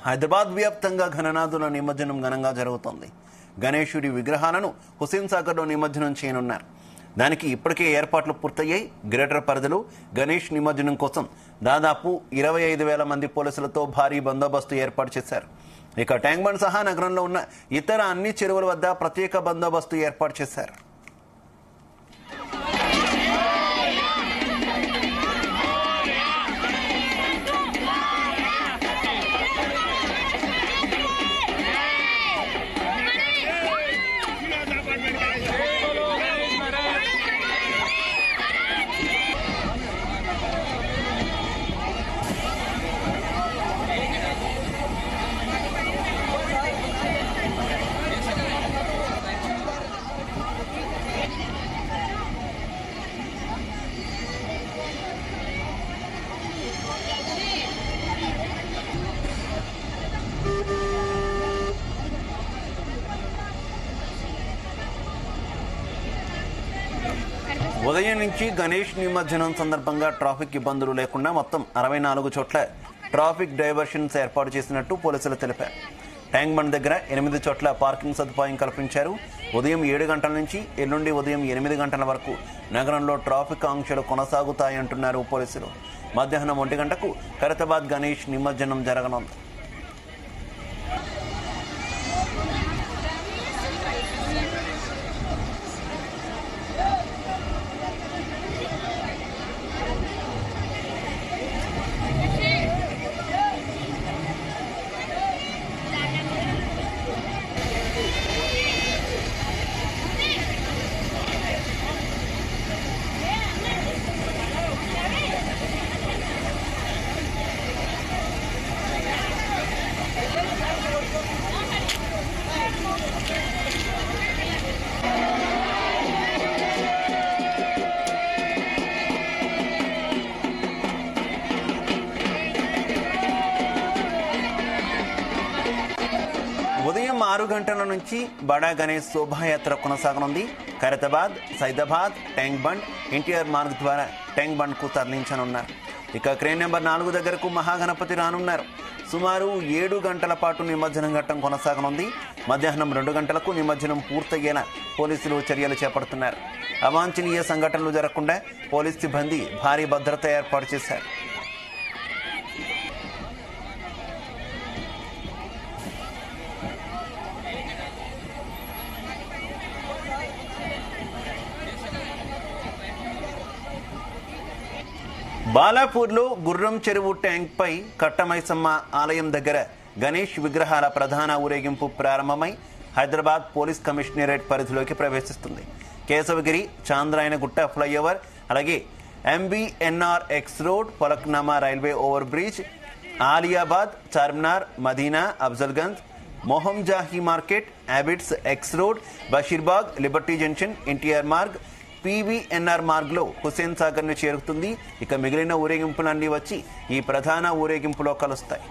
హైదరాబాద్ వ్యాప్తంగా ఘననాథుల నిమజ్జనం ఘనంగా జరుగుతోంది. గణేశుడి విగ్రహాలను హుస్సేన్ సాగర్లో నిమజ్జనం చేయనున్నారు. దానికి ఇప్పటికే ఏర్పాట్లు పూర్తయ్యాయి. గ్రేటర్ పరిధిలో గణేష్ నిమజ్జనం కోసం దాదాపు 25,000 మంది పోలీసులతో భారీ బందోబస్తు ఏర్పాటు చేశారు. ఇక ట్యాంక్ బండ్ సహా నగరంలో ఉన్న ఇతర అన్ని చెరువుల వద్ద ప్రత్యేక బందోబస్తు ఏర్పాటు చేశారు. ఉదయం నుంచి గణేష్ నిమజ్జనం సందర్భంగా ట్రాఫిక్ ఇబ్బందులు లేకుండా మొత్తం 64 చోట్ల ట్రాఫిక్ డైవర్షన్స్ ఏర్పాటు చేసినట్టు పోలీసులు తెలిపారు. ట్యాంక్ బండ్ దగ్గర 8 చోట్ల పార్కింగ్ సదుపాయం కల్పించారు. ఉదయం 7 గంటల నుంచి ఎల్లుండి ఉదయం 8 గంటల వరకు నగరంలో ట్రాఫిక్ ఆంక్షలు కొనసాగుతాయంటున్నారు పోలీసులు. మధ్యాహ్నం 1 గంటకు ఖైరతాబాద్ గణేష్ నిమజ్జనం జరగనుంది. ఉదయం 6 గంటల నుంచి బడా గణేష్ శోభాయాత్ర కొనసాగనుంది. ఖైరతాబాద్, సైదాబాద్, ట్యాంక్ బండ్, ఎన్టీఆర్ మార్గ్ ద్వారా ట్యాంక్ బండ్కు తరలించనున్నారు. ఇక క్రేన్ నెంబర్ 4 దగ్గరకు మహాగణపతి రానున్నారు. సుమారు 7 గంటల పాటు నిమజ్జనం ఘట్టం కొనసాగనుంది. మధ్యాహ్నం 2 గంటలకు నిమజ్జనం పూర్తయ్యేలా పోలీసులు చర్యలు చేపడుతున్నారు. అవాంఛనీయ సంఘటనలు జరగకుండా పోలీస్ సిబ్బంది భారీ భద్రత ఏర్పాటు చేశారు. బాలాపూర్లో గుర్రం చెరువు ట్యాంక్ పై కట్టమైసమ్మ ఆలయం దగ్గర గణేష్ విగ్రహాల ప్రధాన ఊరేగింపు ప్రారంభమై హైదరాబాద్ పోలీస్ కమిషనరేట్ పరిధిలోకి ప్రవేశిస్తుంది. కేశవగిరి, చాంద్రాయనగుట్ట ఫ్లైఓవర్, అలాగే MBNR X road, Falaknuma railway over bridge, Aliabad, Charminar, Madina, Afzalgunj, Mozamjahi market, Abids X road, Basheerbagh, liberty junction, NTR Marg, PVNR మార్గ్లో హుస్సేన్ సాగర్ను చేరుతుంది. ఇక మిగిలిన ఊరేగింపులన్నీ వచ్చి ఈ ప్రధాన ఊరేగింపులో కలుస్తాయి.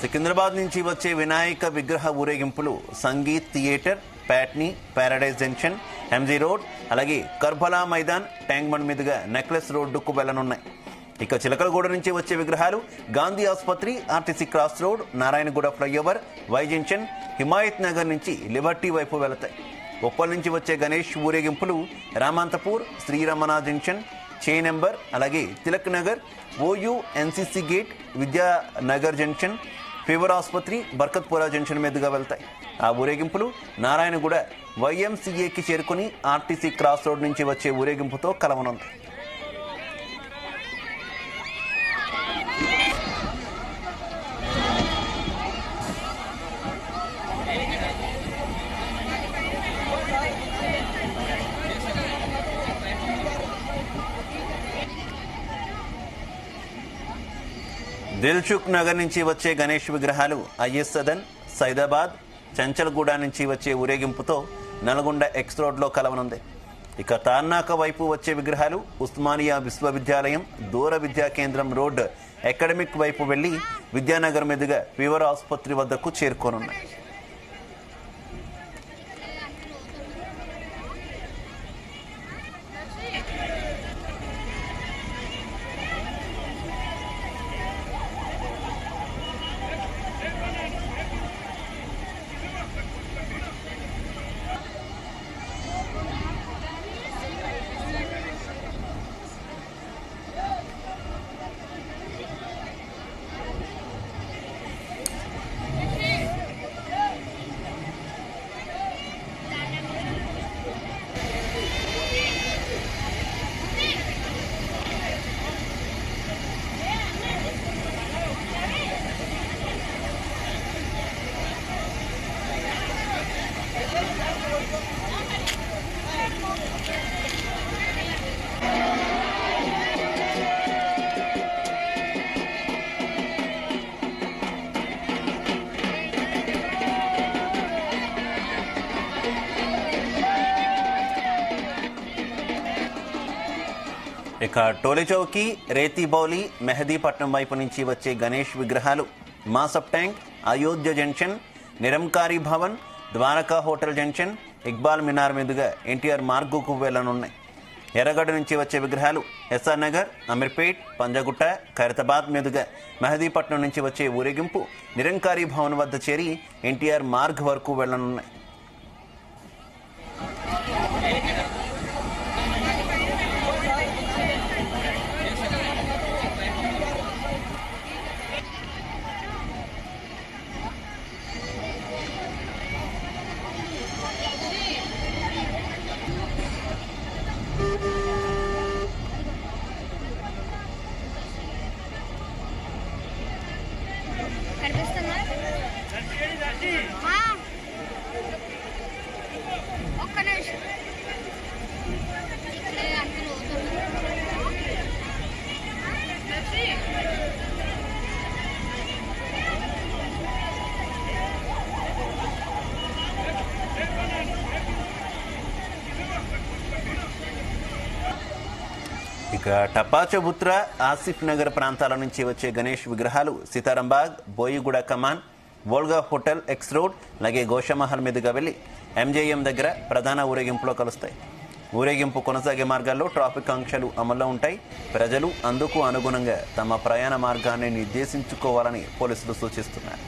సికింద్రాబాద్ నుంచి వచ్చే వినాయక విగ్రహ ఊరేగింపులు sangeet theatre, Patny, Paradise junction, MG road, అలాగే కర్బలా మైదాన్, ట్యాంక్ బండ్ మీదుగా నెక్లెస్ రోడ్డుకు వెళ్లనున్నాయి. ఇక చిలకలగూడ నుంచి వచ్చే విగ్రహాలు గాంధీ ఆసుపత్రి, RTC cross road, Narayanaguda flyover, Y junction, Himayat Nagar నుంచి లిబర్టీ వైపు వెళతాయి. ఉప్పల్ నుంచి వచ్చే గణేష్ ఊరేగింపులు రామంతపూర్, శ్రీరమణ జంక్షన్, నెంబర్, అలాగే Tilak Nagar, OU NCC gate, Vidyanagar junction, fever ఆసుపత్రి, బర్కత్పురా జంక్షన్ మీదుగా వెళ్తాయి. ఆ ఊరేగింపులు నారాయణగూడ YMCAకి చేరుకుని RTC క్రాస్ రోడ్ నుంచి వచ్చే ఊరేగింపుతో కలవనుంది. దిల్సుఖ్ నగర్ నుంచి వచ్చే గణేష్ విగ్రహాలు ఐఎస్ సదన్, సైదాబాద్, చంచల్గూడ నుంచి వచ్చే ఊరేగింపుతో నల్గొండ ఎక్స్ రోడ్లో కలవనుంది. ఇక తార్నాక వైపు వచ్చే విగ్రహాలు ఉస్మానియా విశ్వవిద్యాలయం, దూర విద్యా కేంద్రం రోడ్ అకాడమిక్ వైపు వెళ్లి విద్యానగర్ మీదుగా ఫీవర్ ఆసుపత్రి వద్దకు చేరుకోనున్నాయి. ఇక టోలీచౌకి, రేతిబౌలి, మెహదీపట్నం వైపు నుంచి వచ్చే గణేష్ విగ్రహాలు Masab tank, Ayodhya junction, Nirankari Bhavan, Dwaraka hotel junction, Iqbal Minar మీదుగా ఎన్టీఆర్ మార్గుకు వెళ్లనున్నాయి. ఎర్రగడ్డ నుంచి వచ్చే విగ్రహాలు ఎస్ఆర్ నగర్, అమీర్పేట్, పంజగుట్ట, ఖైరతాబాద్ మీదుగా మెహదీపట్నం నుంచి వచ్చే ఊరేగింపు నిరంకారీ భవన్ వద్ద చేరి ఎన్టీఆర్ మార్గ్ వరకు వెళ్లనున్నాయి. ఇక టపాచబుత్ర, ఆసిఫ్ నగర్ ప్రాంతాల నుంచి వచ్చే గణేష్ విగ్రహాలు సీతారాంబాగ్, బోయిగూడ కమాన్, వోల్గా హోటల్, ఎక్స్ రోడ్, అలాగే గోషమహల్ మీదుగా వెళ్లి ఎంజేఎం దగ్గర ప్రధాన ఊరేగింపులో కలుస్తాయి. ఊరేగింపు కొనసాగే మార్గాల్లో ట్రాఫిక్ ఆంక్షలు అమల్లో ఉంటాయి. ప్రజలు అందుకు అనుగుణంగా తమ ప్రయాణ మార్గాన్ని నిర్దేశించుకోవాలని పోలీసులు సూచిస్తున్నారు.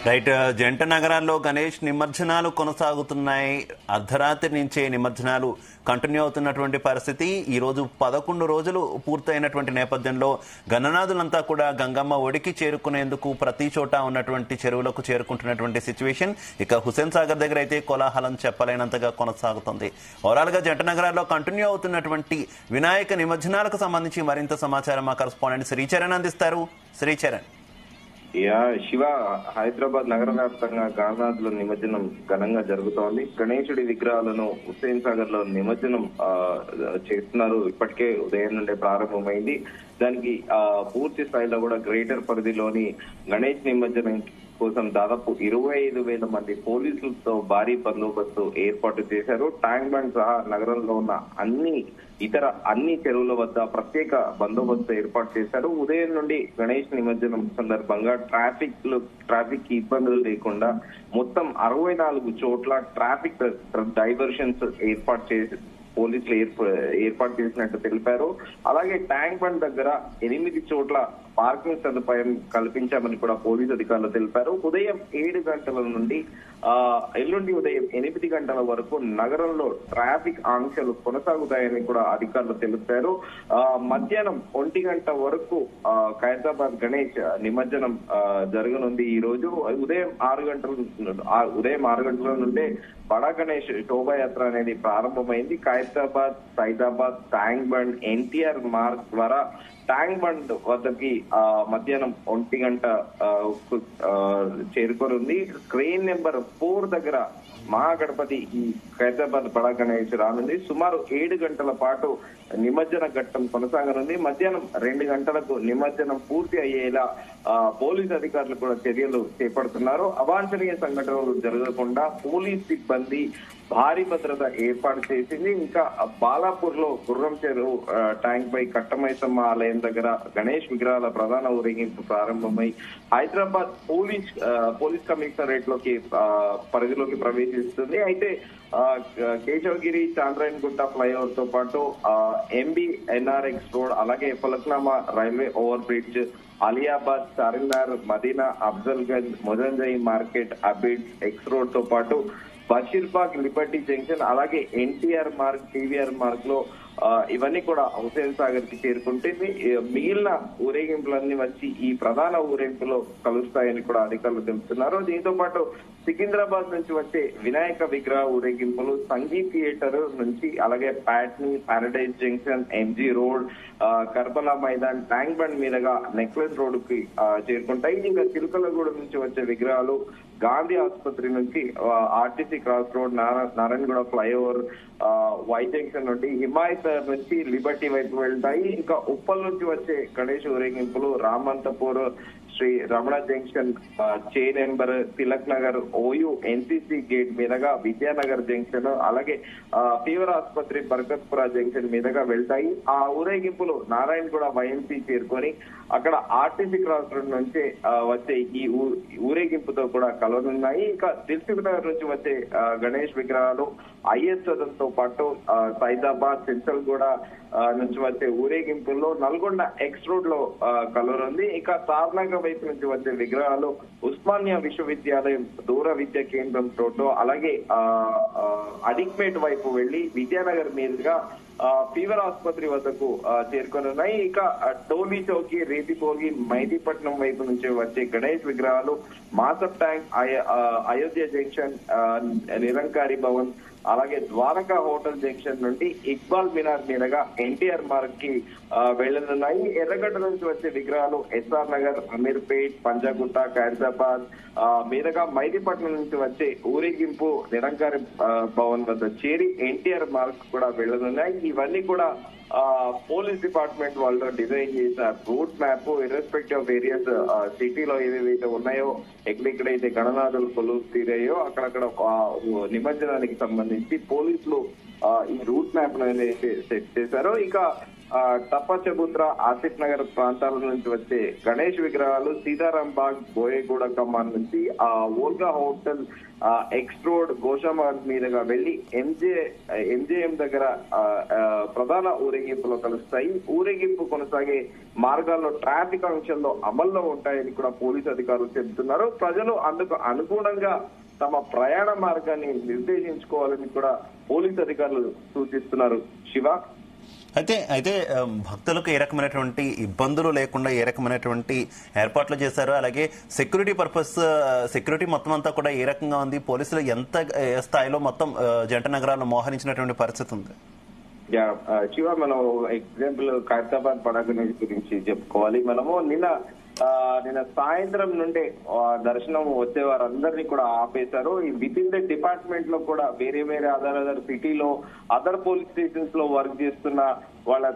రైట్, జంట నగరాల్లో గణేష్ నిమజ్జనాలు కొనసాగుతున్నాయి. అర్ధరాత్రి నుంచే నిమజ్జనాలు కంటిన్యూ అవుతున్నటువంటి పరిస్థితి. ఈరోజు 11 రోజులు పూర్తయినటువంటి నేపథ్యంలో గణనాథులంతా కూడా గంగమ్మ ఒడికి చేరుకునేందుకు ప్రతి చోట ఉన్నటువంటి చెరువులకు చేరుకుంటున్నటువంటి సిచ్యువేషన్. ఇక హుస్సేన్ సాగర్ దగ్గర అయితే కోలాహలం చెప్పలేనంతగా కొనసాగుతుంది. ఓవరాల్ గా జంట నగరాల్లో కంటిన్యూ అవుతున్నటువంటి వినాయక నిమజ్జనాలకు సంబంధించి మరింత సమాచారం మా కరెస్పాండెంట్ శ్రీచరణ్ అందిస్తారు. శ్రీచరణ్. శివ, హైదరాబాద్ నగర వ్యాప్తంగా గణనాథుల నిమజ్జనం ఘనంగా జరుగుతోంది. గణేశుడి విగ్రహాలను హుస్సేన్ సాగర్ లో నిమజ్జనం చేస్తున్నారు. ఇప్పటికే ఉదయం నుండే ప్రారంభమైంది. దానికి పూర్తి స్థాయిలో కూడా గ్రేటర్ పరిధిలోని గణేష్ నిమజ్జనం కోసం దాదాపు 25,000 మంది పోలీసులతో భారీ బందోబస్తు ఏర్పాటు చేశారు. ట్యాంక్ బండ్ సహా నగరంలో ఉన్న అన్ని చెరువుల వద్ద ప్రత్యేక బందోబస్తు ఏర్పాటు చేశారు. ఉదయం నుండి గణేష్ నిమజ్జనం సందర్భంగా ట్రాఫిక్ ఇబ్బందులు లేకుండా మొత్తం 64 చోట్ల ట్రాఫిక్ డైవర్షన్స్ పోలీసులు ఏర్పాటు చేసినట్టు తెలిపారు. అలాగే ట్యాంక్ బండ్ దగ్గర 8 చోట్ల పార్కింగ్ సదుపాయం కల్పించామని కూడా పోలీసు అధికారులు తెలిపారు. ఉదయం 7 గంటల నుండి ఎల్లుండి ఉదయం 8 గంటల వరకు నగరంలో ట్రాఫిక్ ఆంక్షలు కొనసాగుతాయని కూడా అధికారులు తెలిపారు. మధ్యాహ్నం 1 గంట వరకు ఖైరతాబాద్ గణేష్ నిమజ్జనం జరగనుంది. ఈ రోజు ఉదయం 6 గంటల నుండే బడా గణేష్ శోభాయాత్ర అనేది ప్రారంభమైంది. ఖైరతాబాద్, సైదాబాద్, ట్యాంక్ బండ్, ఎన్టీఆర్ మార్గ్ ద్వారా ట్యాంక్ బండ్ వద్దకి మధ్యాహ్నం 1 గంట చేరుకొని ఉంది. క్రెయిన్ నెంబర్ 4 దగ్గర మహాగణపతి ఈ ఖైరతాబాద్ బడా గణేష్ రానుంది. సుమారు 7 గంటల పాటు నిమజ్జన ఘట్టం కొనసాగనుంది. మధ్యాహ్నం 2 గంటలకు నిమజ్జనం పూర్తి అయ్యేలా పోలీస్ అధికారులు కూడా చర్యలు చేపడుతున్నారు. అవాంఛనీయ సంఘటనలు జరగకుండా పోలీస్ సిబ్బంది భారీ భద్రత ఏర్పాటు చేసింది. ఇంకా బాలాపూర్ లో గుర్రం చెరువు ట్యాంక్ పై కట్టమైసమ్మ ఆలయం దగ్గర గణేష్ విగ్రహాల ప్రధాన ఊరేగింపు ప్రారంభమై హైదరాబాద్ పోలీస్ కమిషనరేట్ లోకి పరిధిలోకి ప్రవేశిస్తుంది. అయితే కేశవగిరి చాంద్రాయన్ గుట్ట ఫ్లైఓవర్ తో పాటు MBNRX రోడ్, అలాగే Falaknuma railway over bridge, Aliabad, Charminar, Madina, Afzalgunj, Mozamjahi market, Abids, X road తో పాటు బషీర్బాగ్, లిబర్టీ జంక్షన్, అలాగే NTR మార్గ్, TVR మార్గ్ లో ఇవన్నీ కూడా హుసేన్ సాగర్ కి చేరుకుంటుంది. మిగిలిన ఊరేగింపులన్నీ వచ్చి ఈ ప్రధాన ఊరేగింపులో కలుస్తాయని కూడా అధికారులు తెలుపుతున్నారు. దీంతో పాటు సికింద్రాబాద్ నుంచి వచ్చే వినాయక విగ్రహ ఊరేగింపులు సంగీత్ థియేటర్ నుంచి, అలాగే Patny, paradise junction, MG road, Karbala Maidan, tank bund మీదుగా నెక్లెస్ రోడ్ కి చేరుకుంటాయి. ఇంకా చిలుకలగూడ నుంచి వచ్చే విగ్రహాలు గాంధీ ఆసుపత్రి నుంచి RTC cross road, Narayanaguda flyover, Y junction నుండి హిమాయత్ నుంచి లిబర్టీ వైపు వెళ్తాయి. ఇంకా ఉప్పల్ నుంచి వచ్చే గణేష్ ఊరేగింపులు రామంతపూర్, శ్రీ రమణ జంక్షన్, చే number, Tilak Nagar, OU NCC gate మీదుగా విద్యానగర్ జంక్షన్, అలాగే ఫీవర్ ఆసుపత్రి, బర్కత్పుర జంక్షన్ మీదుగా వెళ్తాయి. ఆ ఊరేగింపులు నారాయణగూడ YMC చేరుకొని అక్కడ RTC క్రాస్ రోడ్ నుంచి వచ్చే ఈ ఊరేగింపుతో కూడా కలవనున్నాయి. ఇంకా దిల్సుఖ్ నగర్ నుంచి వచ్చే గణేష్ విగ్రహాలు IS సదన్తో పాటు సైదాబాద్, సెంట్రల్గూడ నుంచి వచ్చే ఊరేగింపుల్లో నల్గొండ ఎక్స్ రోడ్ లో కలవనుంది. ఇక సార్నగర్ వైపు నుంచి వచ్చే విగ్రహాలు ఉస్మానియా విశ్వవిద్యాలయం దూర విద్యా కేంద్రం రోడ్డు, అలాగే అడిక్మేట్ వైపు వెళ్లి విద్యానగర్ మీదుగా ఫీవర్ ఆసుపత్రి వద్దకు చేరుకొనున్నాయి. ఇక టోలీ చౌకి, రేతిపోగి, మైదీపట్నం వైపు నుంచి వచ్చే గణేష్ విగ్రహాలు మాసప్ ట్యాంక్, అయోధ్య జంక్షన్, నిరంకారి భవన్, అలాగే ద్వారకా హోటల్ జంక్షన్ నుండి ఇక్బాల్ మినార్ మీదుగా NTR మార్గ్ కి వెళ్లనున్నాయి. ఎర్రగడ్డ నుంచి వచ్చే విగ్రహాలు SR నగర్, అమీర్పేట్, పంజాగుట్ట, ఖైరతాబాద్ మీదుగా మైదీపట్నం నుంచి వచ్చే ఊరేగింపు నిరంకారి భవన్ వద్ద చేరి NTR మార్గ్ కూడా వెళ్లనున్నాయి. ఇవన్నీ కూడా పోలీస్ డిపార్ట్మెంట్ వాళ్ళు డిజైన్ చేసిన route map, irrespective of areas సిటీలో ఏవేవైతే ఉన్నాయో, ఎక్కడెక్కడైతే గణనాథులు కొలువు తీరాయో అక్కడక్కడ నిమజ్జనానికి సంబంధించి పోలీసులు ఈ రూట్ మ్యాప్ అయితే సెట్ చేశారో. ఇక టప్పచబుద్ర, ఆసిఫ్ నగర్ ప్రాంతాల నుంచి వచ్చే గణేష్ విగ్రహాలు సీతారాం బాగ్, బోయేగూడ కమాన్ నుంచి ఓల్గా హోటల్, ఎక్స్ రోడ్, గోషామార్గ్ మీదుగా వెళ్లి MJM దగ్గర ప్రధాన ఊరేగింపులో కలుస్తాయి. ఊరేగింపు కొనసాగే మార్గాల్లో ట్రాఫిక్ ఆంక్షల్లో అమల్లో ఉంటాయని కూడా పోలీసు అధికారులు చెబుతున్నారు. ప్రజలు అందుకు అనుగుణంగా తమ ప్రయాణ మార్గాన్ని నిర్దేశించుకోవాలని కూడా పోలీసు అధికారులు సూచిస్తున్నారు. శివ, అయితే భక్తులకు ఏ రకమైనటువంటి ఇబ్బందులు లేకుండా ఏ రకమైనటువంటి ఏర్పాట్లు చేశారు, అలాగే సెక్యూరిటీ మొత్తం అంతా కూడా ఏ రకంగా ఉంది, పోలీసులు ఎంత స్థాయిలో మొత్తం జంట నగరాలను మోహరించినటువంటి పరిస్థితి ఉంది? శివ, మనం ఎగ్జాంపుల్ ఖైరతాబాద్ బడా గణేష్ గురించి చెప్పుకోవాలి. మనము నిన్న సాయంత్రం నుండే దర్శనం వచ్చే వారందరినీ కూడా ఆపేశారు. విత్ ఇన్ ద డిపార్ట్మెంట్ లో కూడా వేరే అదర్ సిటీలో అదర్ పోలీస్ స్టేషన్స్ లో వర్క్ చేస్తున్న వాళ్ళ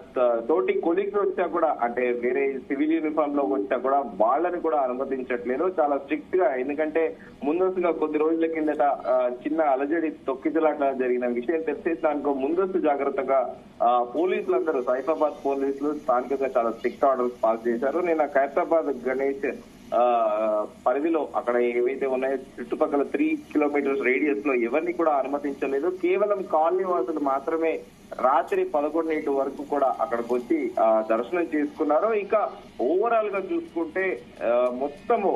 తోటి కొలీగ్స్ వచ్చా కూడా, అంటే వేరే సివిల్ యూనిఫామ్ లో వచ్చా కూడా వాళ్ళని కూడా అనుమతించట్లేదు చాలా స్ట్రిక్ట్ గా. ఎందుకంటే ముందస్తుగా కొద్ది రోజుల కిందట చిన్న అలజడి తొక్కిసలాట జరిగిన విషయం తెలిసేదానికో ముందస్తు జాగ్రత్తగా పోలీసులందరూ, సైఫాబాద్ పోలీసులు స్థానికంగా చాలా స్ట్రిక్ట్ ఆర్డర్స్ పాస్ చేశారు. నిన్న ఖైరతాబాద్ గణేష్ పరిధిలో అక్కడ ఏవైతే ఉన్నాయో చుట్టుపక్కల 3 కిలోమీటర్స్ రేడియస్ లో ఎవరిని కూడా అనుమతించలేదు. కేవలం కాలనీ వాసులు మాత్రమే రాత్రి 11 వరకు కూడా అక్కడికి వచ్చి దర్శనం చేసుకున్నారు. ఇక ఓవరాల్ గా చూసుకుంటే మొత్తము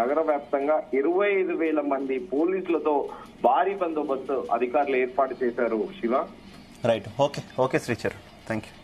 నగర వ్యాప్తంగా 25,000 మంది పోలీసులతో భారీ బందోబస్తు అధికారులు ఏర్పాటు చేశారు. శివ, రైట్, ఓకే శ్రీచర్, థ్యాంక్ యూ.